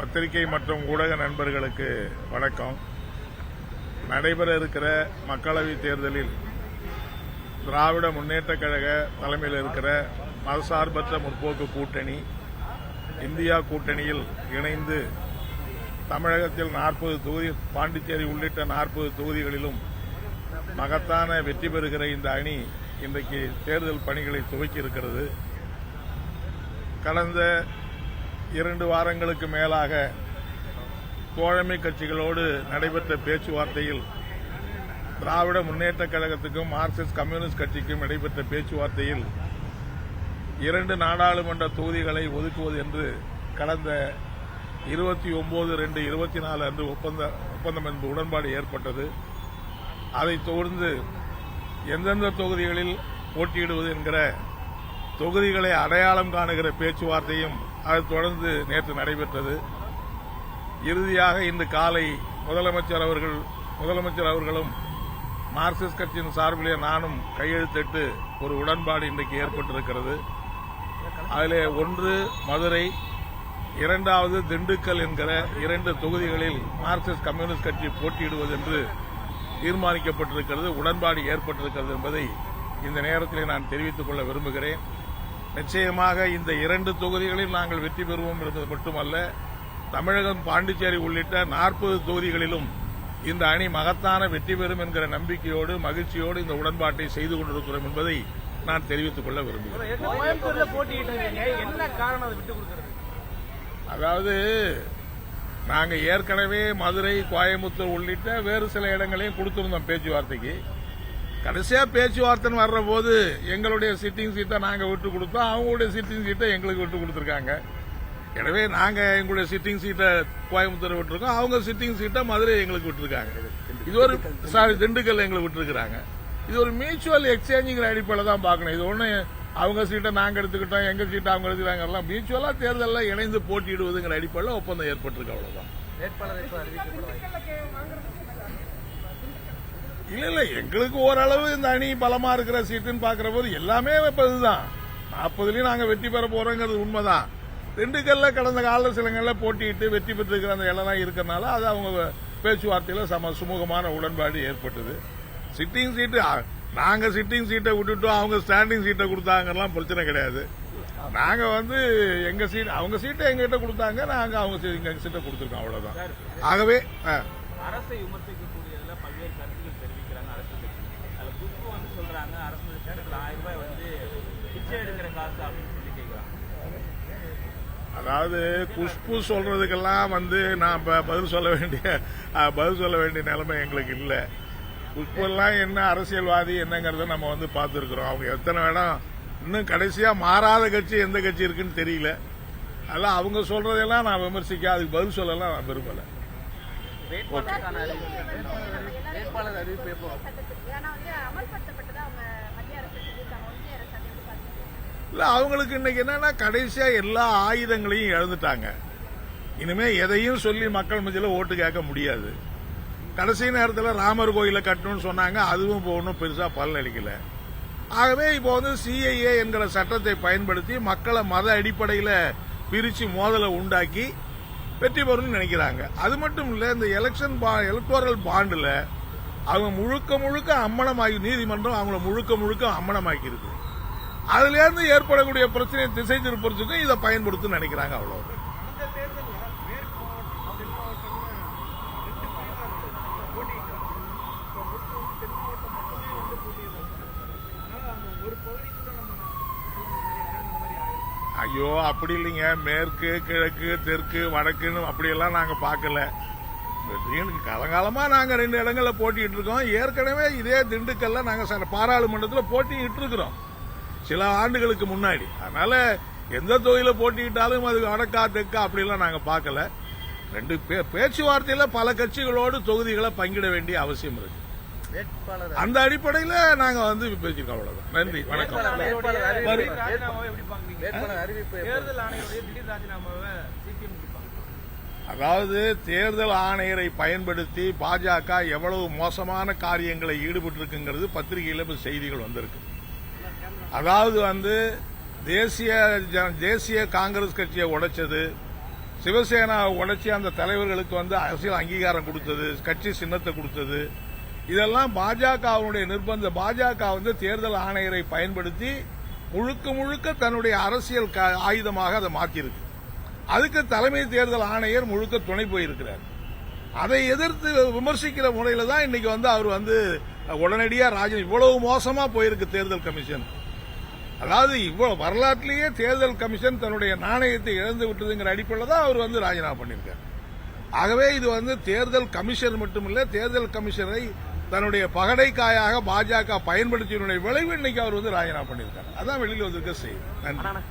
பத்திரிகை மற்றும் ஊடக நண்பர்களுக்கு வணக்கம். நடைபெற இருக்கிற மக்களவைத் தேர்தலில் திராவிட முன்னேற்றக் கழக தலைமையில் இருக்கிற மதசார்பற்ற முற்போக்கு கூட்டணி இந்தியா கூட்டணியில் இணைந்து தமிழகத்தில் 40 தொகுதி, பாண்டிச்சேரி உள்ளிட்ட 40 தொகுதிகளிலும் மகத்தான வெற்றி பெறுகிற இந்த அணி இன்றைக்கு தேர்தல் பணிகளை துவக்கி இருக்கிறது. கடந்த 2 வாரங்களுக்கு மேலாக தோழமை கட்சிகளோடு நடைபெற்ற பேச்சுவார்த்தையில் திராவிட முன்னேற்றக் கழகத்துக்கும் மார்க்சிஸ்ட் கம்யூனிஸ்ட் கட்சிக்கும் நடைபெற்ற பேச்சுவார்த்தையில் 2 நாடாளுமன்ற தொகுதிகளை ஒதுக்குவது என்று கடந்த 29/2/24 அன்று ஒப்பந்தம் என்று உடன்பாடு ஏற்பட்டது. அதைத் தொடர்ந்து எந்தெந்த தொகுதிகளில் போட்டியிடுவது என்கிற தொகுதிகளை அடையாளம் காணுகிற பேச்சுவார்த்தையும் அதைத் தொடர்ந்து நேற்று நடைபெற்றது. இறுதியாக இன்று காலை முதலமைச்சர் அவர்களும் மார்க்சிஸ்ட் கட்சியின் சார்பிலே நானும் கையெழுத்திட்டு ஒரு உடன்பாடு இன்றைக்கு ஏற்பட்டிருக்கிறது. அதிலே ஒன்று மதுரை, 2வது திண்டுக்கல் என்கிற 2 தொகுதிகளில் மார்க்சிஸ்ட் கம்யூனிஸ்ட் கட்சி போட்டியிடுவது என்று தீர்மானிக்கப்பட்டிருக்கிறது, உடன்பாடு ஏற்பட்டிருக்கிறது என்பதை இந்த நேரத்தில் நான் தெரிவித்துக் கொள்ள விரும்புகிறேன். நிச்சயமாக இந்த 2 தொகுதிகளில் நாங்கள் வெற்றி பெறுவோம் என்பது மட்டுமல்ல, தமிழகம், பாண்டிச்சேரி உள்ளிட்ட 40 தொகுதிகளிலும் இந்த அணி மகத்தான வெற்றி பெறும் என்கிற நம்பிக்கையோடு மகிழ்ச்சியோடு இந்த உடன்பாட்டை செய்து கொண்டிருக்கிறோம் என்பதை நான் தெரிவித்துக் கொள்ள விரும்புகிறேன். அதாவது நாங்கள் ஏற்கனவே மதுரை, கோயம்புத்தூர் உள்ளிட்ட வேறு சில இடங்களையும் கொடுத்திருந்தோம் பேச்சுவார்த்தைக்கு. கடைசியா பேச்சுவார்த்தை வர்ற போது எங்களுடைய சிட்டிங் சீட்டை நாங்க விட்டு கொடுத்தோம், அவங்களுடைய சிட்டிங் சீட்டை எங்களுக்கு விட்டு கொடுத்திருக்காங்க. எனவே நாங்க எங்களுடைய சிட்டிங் சீட்டை கோயம்புத்தூர் விட்டுருக்கோம், அவங்க சிட்டிங் சீட்டை மதுரை எங்களுக்கு விட்டுருக்காங்க. இது ஒரு திண்டுக்கல் எங்களுக்கு விட்டுருக்காங்க. இது ஒரு மியூச்சுவல் எக்ஸ்சேஞ்சிங்கிற அடிப்படையில் தான் பார்க்கணும். இது ஒண்ணு அவங்க சீட்டை நாங்க எடுத்துக்கிட்டோம், எங்க சீட்டை அவங்க எடுத்துக்கிறாங்க, எல்லாம் மியூச்சுவலா தேர்தலில் இணைந்து போட்டியிடுவதுங்கிற அடிப்படையில் ஒப்பந்தம் ஏற்பட்டிருக்கு. அவ்வளவுதான். இல்ல எங்களுக்கு ஓரளவு இந்த அணி பலமா இருக்கிற சீட்டுன்னு பாக்குற போது எல்லாமே இதுதான். 40லயும் நாங்க வெற்றி பெற போறோங்கிறது உண்மைதான். திண்டுக்கல்ல கடந்த கால சிலங்கள்ல போட்டியிட்டு வெற்றி பெற்றிருக்கிற அந்த இடம் இருக்கிறதுனால அது அவங்க பேச்சுவார்த்தையில சுமூகமான உடன்பாடு ஏற்பட்டது. சிட்டிங் சீட்டு நாங்க சிட்டிங் சீட்டை விட்டுட்டோம், அவங்க ஸ்டாண்டிங் சீட்டை கொடுத்தாங்கலாம் பிரச்சனை கிடையாது. நாங்க எங்க சீட், அவங்க சீட்டை எங்ககிட்ட கொடுத்தாங்க, நாங்க அவங்க எங்க சீட்டை கொடுத்திருக்கோம், அவ்வளவுதான். ஆகவே அரசை விமர்சிக்கக்கூடியதுல பல்வேறு கருத்துக்கள் தெரிவிக்கிறாங்க. அரசு அதுல குஷ்பு சொல்றாங்க, அரசு 1000 ரூபாய் பிச்சை எடுக்கிற காசு அப்படின்னு சொல்லி கேட்கிறாங்க. அதாவது குஷ்பு சொல்றதுக்கெல்லாம் நான் பதில் சொல்ல வேண்டிய நிலைமை எங்களுக்கு இல்லை. குஷ்பு எல்லாம் என்ன அரசியல்வாதி என்னங்கறத நம்ம பார்த்திருக்கிறோம். அவங்க எத்தனை வேணாம், இன்னும் கடைசியா மாறாத கட்சி எந்த கட்சி இருக்குன்னு தெரியல. அதெல்லாம் அவங்க சொல்றதெல்லாம் நான் விமர்சிக்க, அதுக்கு பதில் சொல்லலாம் நான் விரும்பல. இல்ல அவங்களுக்கு இன்னைக்கு என்னன்னா கடைசியா எல்லா ஆயுதங்களையும் இழந்துட்டாங்க. இனிமே எதையும் சொல்லி மக்கள் மத்தியில் ஓட்டு கேட்க முடியாது. கடைசி நேரத்தில் ராமர் கோயிலை கட்டணும்னு சொன்னாங்க, அதுவும் ஒன்றும் பெருசா பலன் அளிக்கல. ஆகவே இப்போ சிஐஏ என்கிற சட்டத்தை பயன்படுத்தி மக்களை மத அடிப்படையில் பிரிச்சு மோதலை உண்டாக்கி வெற்றி பெறணும்னு நினைக்கிறாங்க. அது மட்டும் இல்ல, இந்த எலக்டோரல் பாண்டுல அவங்க முழுக்க அம்மனமாகி, நீதிமன்றம் அவங்கள முழுக்க அம்மனமாக்கி இருக்கு. அதுல இருந்து ஏற்படக்கூடிய பிரச்சனையை திசை திருப்பறதுக்கு இதை பயன்படுத்தும் நினைக்கிறாங்க. அவ்வளவு. ஐயோ அப்படி இல்லைங்க, மேற்கு, கிழக்கு, தெற்கு, வடக்குன்னு அப்படியெல்லாம் நாங்க பார்க்கல. காலங்காலமா நாங்க 2 இடங்கள்ல போட்டிட்டு இருக்கோம். ஏற்கனவே இதே திண்டுக்கல்ல நாங்க பாராளுமன்றத்தில் போட்டிட்டு இருக்கிறோம் சில ஆண்டுகளுக்கு முன்னாடி. அதனால எந்த தொகுதியில போட்டியிட்டாலும் அது வடக்கா தெற்கா அப்படிலாம் நாங்க பார்க்கல. 2 பேச்சுவார்த்தையில பல கட்சிகளோடு தொகுதிகளை பங்கிட வேண்டிய அவசியம் இருக்கு. அந்த அடிப்படையில் நாங்க பேசிருக்கோம். அவ்வளவுதான். நன்றி, வணக்கம். அதாவது தேர்தல் ஆணையரை பயன்படுத்தி பாஜக எவ்வளவு மோசமான காரியங்களை ஈடுபட்டிருக்குங்கிறது பத்திரிகையில் செய்திகள் வந்திருக்கு. அதாவது தேசிய காங்கிரஸ் கட்சியை உடைச்சது, சிவசேனாவை உடைச்சி அந்த தலைவர்களுக்கு வந்து அரசியல் அங்கீகாரம் கொடுத்தது, கட்சி சின்னத்தை கொடுத்தது, இதெல்லாம் பாஜகவுடைய நிர்பந்தம். பாஜக வந்து தேர்தல் ஆணையரை பயன்படுத்தி முழுக்க முழுக்க தன்னுடைய அரசியல் ஆயுதமாக அதை மாற்றியிருக்கு. அதுக்கு தலைமை தேர்தல் ஆணையர் முழுக்க துணை போயிருக்கிறார். அதை எதிர்த்து விமர்சிக்கிற முறையில தான் இன்னைக்கு வந்து அவர் வந்து உடனடியா இவ்வளவு மோசமா போயிருக்கு தேர்தல் கமிஷன். அதாவது இவ்வளவு வரலாற்றிலேயே தேர்தல் கமிஷன் தன்னுடைய நாணயத்தை இழந்து விட்டதுங்கிற அடிப்படையில் தான் அவர் வந்து ராஜினாமா பண்ணியிருக்கார். ஆகவே இது வந்து தேர்தல் கமிஷன் மட்டுமில்ல, தேர்தல் கமிஷனை தன்னுடைய பகடைக்காயாக பாஜக பயன்படுத்திய விளைவு இன்னைக்கு அவர் வந்து ராஜினாமா பண்ணியிருக்கார். அதான் வெளியில் வந்திருக்க செய்தி. நன்றி.